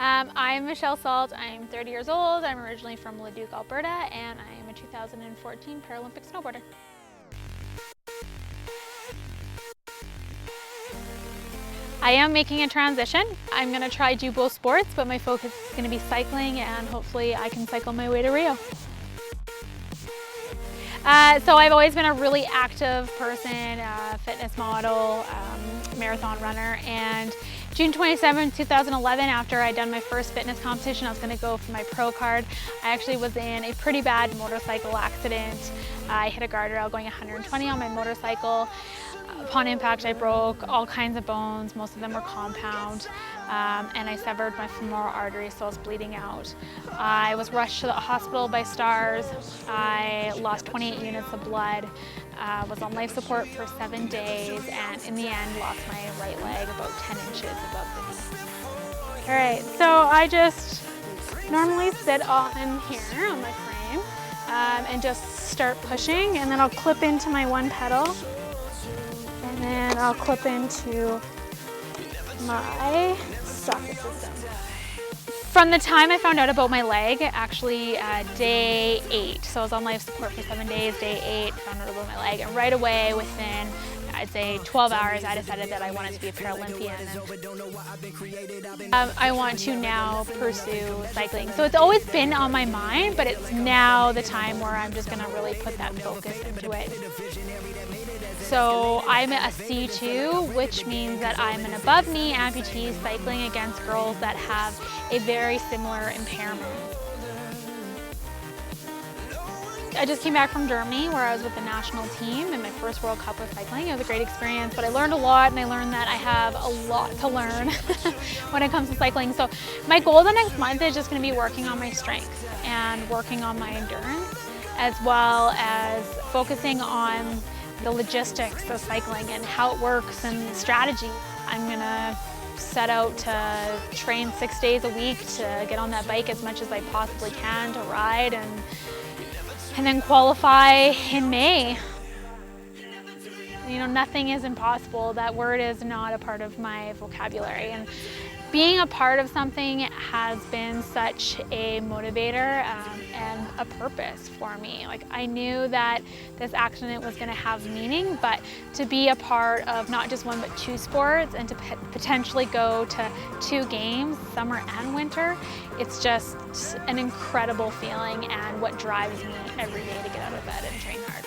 I'm Michelle Salt. I'm 30 years old. I'm originally from Leduc, Alberta, and I am a 2014 Paralympic snowboarder. I am making a transition. I'm going to try do both sports, but my focus is going to be cycling, and hopefully I can cycle my way to Rio. So I've always been a really active person, fitness model, marathon runner, and June 27, 2011, after I'd done my first fitness competition, I was going to go for my pro card. I actually was in a pretty bad motorcycle accident. I hit a guardrail going 120 on my motorcycle. Upon impact, I broke all kinds of bones. Most of them were compound, and I severed my femoral artery, so I was bleeding out. I was rushed to the hospital by STARS. I lost 28 units of blood, was on life support for 7 days, and in the end lost my right leg about 10 inches above the knee. All right, so I just normally sit on here on my frame and just start pushing, and then I'll clip into my one pedal. And then I'll clip into my socket system. From the time I found out about my leg, actually day 8, so I was on life support for 7 days, day 8, found out about my leg, and right away within, I'd say 12 hours, I decided that I wanted to be a Paralympian. I want to now pursue cycling. So it's always been on my mind, but it's now the time where I'm just gonna really put that focus into it. So I'm a C2, which means that I'm an above knee amputee cycling against girls that have a very similar impairment. I just came back from Germany where I was with the national team in my first World Cup with cycling. It was a great experience, but I learned a lot, and I learned that I have a lot to learn when it comes to cycling. So my goal the next month is just going to be working on my strength and working on my endurance, as well as focusing on the logistics of cycling and how it works and the strategy. I'm going to set out to train 6 days a week to get on that bike as much as I possibly can to ride, and then qualify in May. You know, nothing is impossible. That word is not a part of my vocabulary. And being a part of something has been such a motivator and a purpose for me. Like, I knew that this accident was going to have meaning, but to be a part of not just one but 2 sports, and to potentially go to 2 games, summer and winter, it's just an incredible feeling, and what drives me every day to get out of bed and train hard.